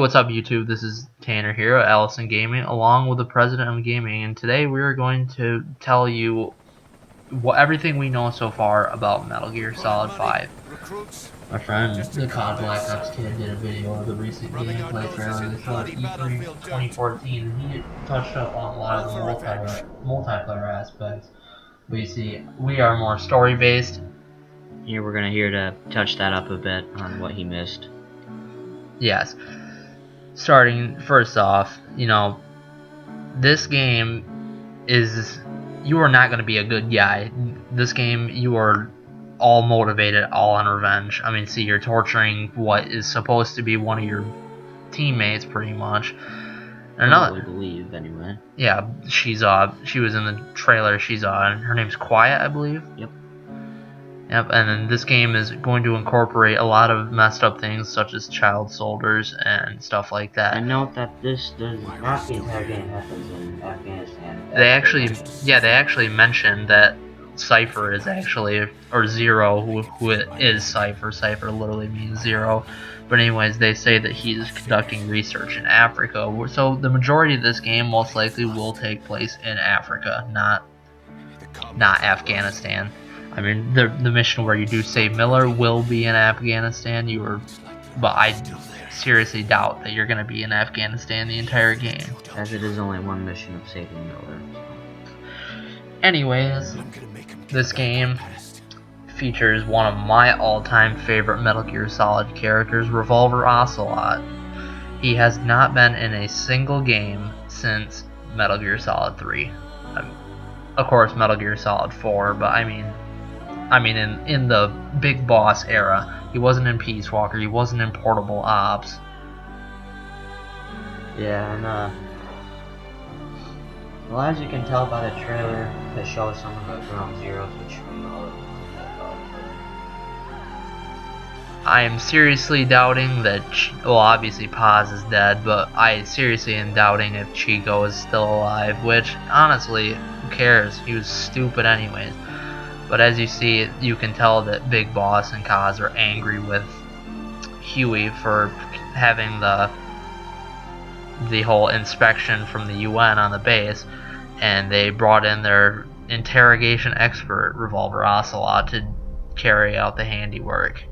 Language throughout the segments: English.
what's up YouTube? This is Tanner here at Allison Gaming, along with the president of gaming, and today we are going to tell you everything we know so far about Metal Gear Solid 5. My friend, the COD Black Ops kid, did a video of the recent gameplay trailer they showed at E3 2014, and he touched up on a lot of the multiplayer aspects. But you see, we are more story-based. Here we're here to touch that up a bit on what he missed. Yes. Starting first off, this game is, you are not going to be a good guy. This game, you are all motivated, all on revenge. I mean, see, you're torturing what is supposed to be one of your teammates, pretty much. I believe, anyway. Yeah, she was in the trailer. Her name's Quiet, I believe. Yep, and then this game is going to incorporate a lot of messed up things such as child soldiers and stuff like that. And note that this does not the entire game happens in Afghanistan. They actually mentioned that Cypher is actually, or Zero, who is Cypher. Cypher literally means zero. But anyways, they say that he is conducting research in Africa. So the majority of this game most likely will take place in Africa, not Afghanistan. I mean, the mission where you do save Miller will be in Afghanistan. But I seriously doubt that you're going to be in Afghanistan the entire game. As it is only one mission of saving Miller. Anyways, this game features one of my all-time favorite Metal Gear Solid characters, Revolver Ocelot. He has not been in a single game since Metal Gear Solid 3. Of course, Metal Gear Solid 4, but I mean in the Big Boss era. He wasn't in Peace Walker, he wasn't in Portable Ops. Yeah, and well, as you can tell by the trailer, that shows some of the Ground Zeroes, which we know. I am seriously doubting that, well, obviously Paz is dead, but I seriously am doubting if Chico is still alive, which, honestly, who cares? He was stupid anyways. But as you see, you can tell that Big Boss and Kaz are angry with Huey for having the whole inspection from the UN on the base, and they brought in their interrogation expert, Revolver Ocelot, to carry out the handiwork.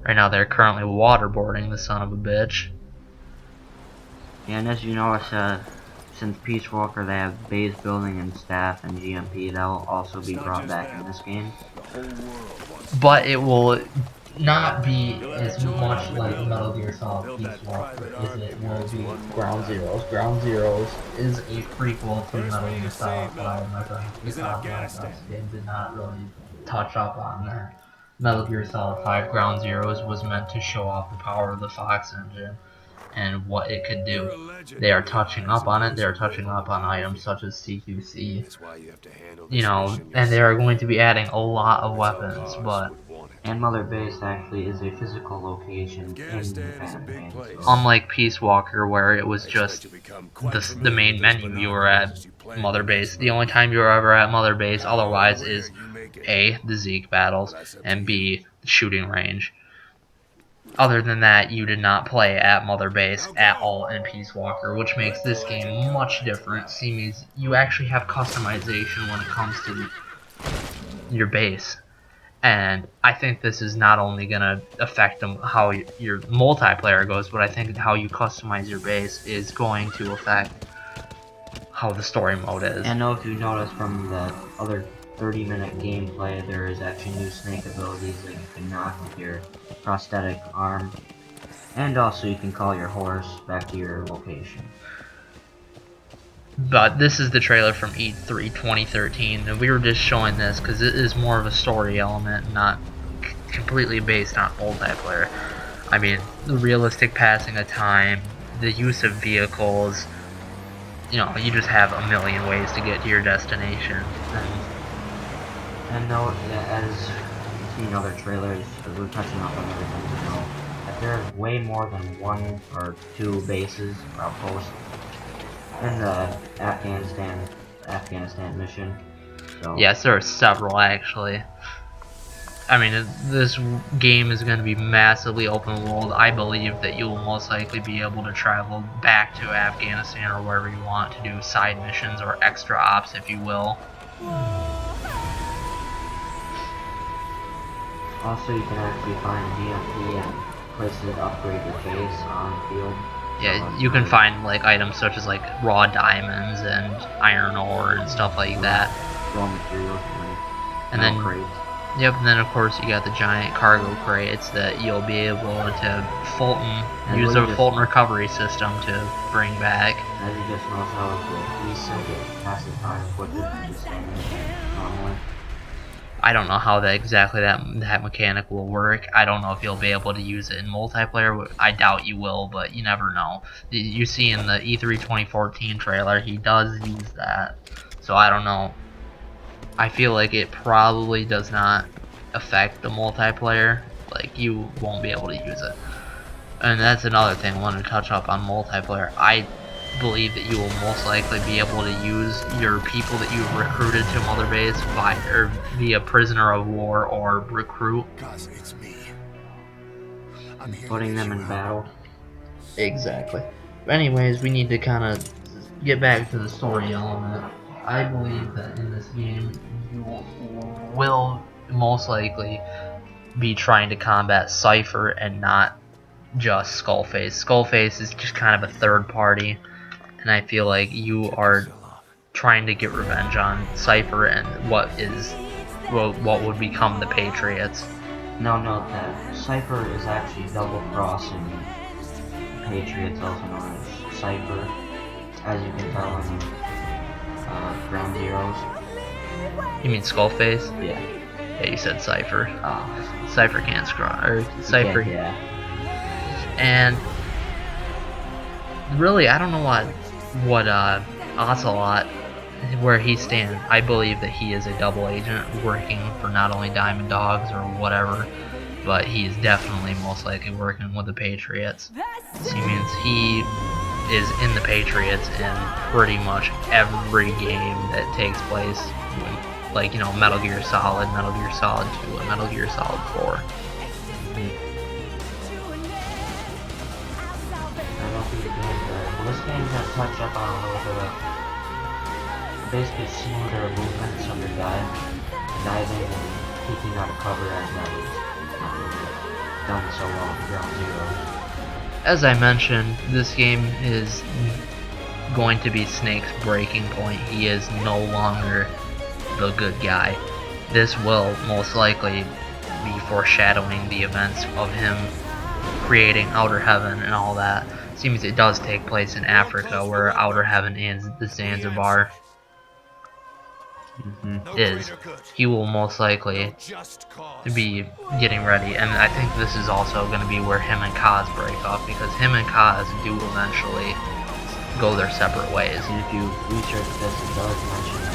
Right now they're currently waterboarding the son of a bitch. Yeah, and as you notice, since Peace Walker, they have base building and staff and GMP. That will also be brought back in this game. But it will not be as much like Metal Gear Solid Peace Walker as it will be Ground Zeroes. Ground Zeroes is a prequel to Metal Gear Solid 5. My friend, the COD Black Ops game did not really touch up on that. Metal Gear Solid 5 Ground Zeroes was meant to show off the power of the Fox engine and what it could do. They are touching up on it. They are touching up on items such as CQC, and they are going to be adding a lot of weapons. But and Mother Base actually is a physical location in Japan. Unlike Peace Walker, where it was just the main menu, you were at Mother Base. The only time you were ever at Mother Base otherwise is A, the Zeke battles, and B, the shooting range. Other than that, you did not play at Mother Base at all in Peace Walker, which makes this game much different. See, you actually have customization when it comes to your base. And I think this is not only going to affect how your multiplayer goes, but I think how you customize your base is going to affect how the story mode is. And if you notice from the other 30-minute gameplay, there is actually new snake abilities that you can knock with your prosthetic arm, and also you can call your horse back to your location. But this is the trailer from E3 2013, and we were just showing this because it is more of a story element, not completely based on multiplayer. I mean, the realistic passing of time, the use of vehicles, you just have a million ways to get to your destination. And note that as seen other trailers, we're touching up on everything, that there is way more than one or two bases or outposts in the Afghanistan mission. So yes, there are several actually. I mean, this game is going to be massively open world. I believe that you will most likely be able to travel back to Afghanistan or wherever you want to do side missions or extra ops, if you will. Also, you can actually find DMP and places to upgrade your case on the field. Yeah, you can find like items such as like raw diamonds and iron ore and stuff like that. Raw materials and then crates. Yep, and then of course you got the giant cargo crates that you'll be able to use a Fulton recovery system to bring back. As you just know how the reset passes time quicker than just normally. I don't know how that mechanic will work. I don't know if you'll be able to use it in multiplayer. I doubt you will, but you never know. You see in the E3 2014 trailer, he does use that. So I don't know. I feel like it probably does not affect the multiplayer. Like, you won't be able to use it. And that's another thing I wanted to touch up on multiplayer. I believe that you will most likely be able to use your people that you've recruited to Mother Base via prisoner of war or recruit. Putting them in battle. Exactly. But anyways, we need to kind of get back to the story element. I believe that in this game you will most likely be trying to combat Cypher and not just Skullface. Skullface is just kind of a third party, and I feel like you are trying to get revenge on Cypher and what would become the Patriots. Now note that Cypher is actually double-crossing Patriots, also known as Cypher, as you can tell in Ground Zeroes. You mean Skullface? Yeah. Yeah, you said Cypher. Cypher can't scroll, or Cypher. Yeah. And really, I don't know what Ocelot, where he stands. I believe that he is a double agent working for not only Diamond Dogs or whatever, but he is definitely most likely working with the Patriots. So he means he is in the Patriots in pretty much every game that takes place, like, you know, Metal Gear Solid, Metal Gear Solid 2, and Metal Gear Solid 4. This game has touched up on a little bit of basically smoother movements of your guy, diving and peeking out of cover as that was done so well in Ground Zero. As I mentioned, this game is going to be Snake's breaking point. He is no longer the good guy. This will most likely be foreshadowing the events of him creating Outer Heaven and all that. Seems it does take place in Africa, where Outer Heaven and the Zanzibar is. He will most likely be getting ready, and I think this is also going to be where him and Kaz break up, because him and Kaz do eventually go their separate ways. And if you research this, it does mention that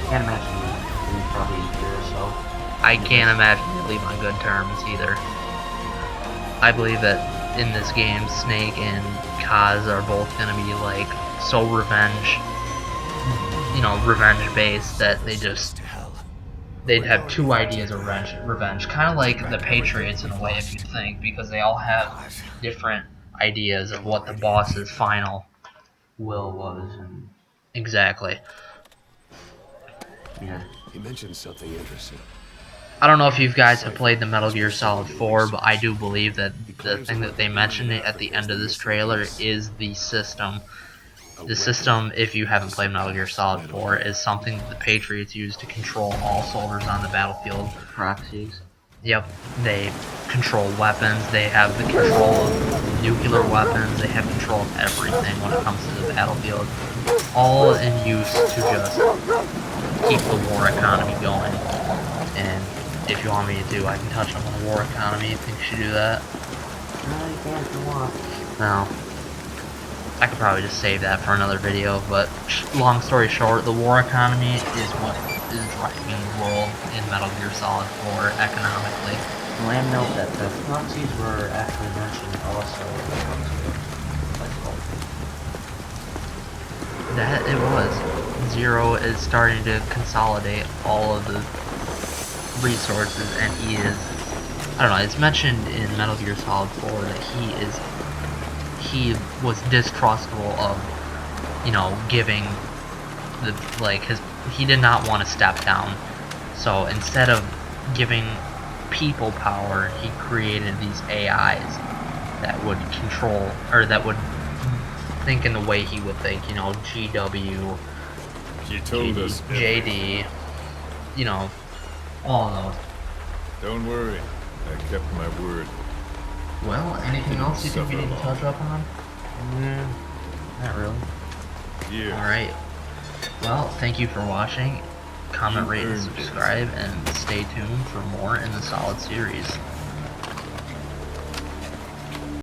can't imagine that in probably a year or so. I can't imagine they leave on good terms either. I believe that in this game, Snake and Kaz are both going to be like so revenge based that they'd have two ideas of revenge, kind of like the Patriots in a way, if you think, because they all have different ideas of what the boss's final will was. And exactly. Yeah. You mentioned something interesting. I don't know if you guys have played the Metal Gear Solid 4, but I do believe that the thing that they mentioned at the end of this trailer is the system. The system, if you haven't played Metal Gear Solid 4, is something that the Patriots use to control all soldiers on the battlefield. Proxies. Yep, they control weapons, they have the control of nuclear weapons, they have control of everything when it comes to the battlefield. All in use to just keep the war economy going. And if you want me to, I can touch on the war economy. You think you should do that? No, you can't if you want. No. I could probably just save that for another video, but long story short, the war economy is what is driving the world in Metal Gear Solid 4 economically. And note that the proxies were actually mentioned also in the That it was. Zero is starting to consolidate all of the resources, and he is, I don't know, it's mentioned in Metal Gear Solid 4 that he was distrustful of, you know, giving the, like, he did not want to step down. So instead of giving people power, he created these AIs that would control, or that would think in the way he would think, you know, GW, You told us JD, you know, all of those. Don't worry, I kept my word. Well, anything else you think we need to touch up on? Not really. Yeah. Alright. Well, thank you for watching. Comment, rate, and subscribe, and stay tuned for more in the Solid series.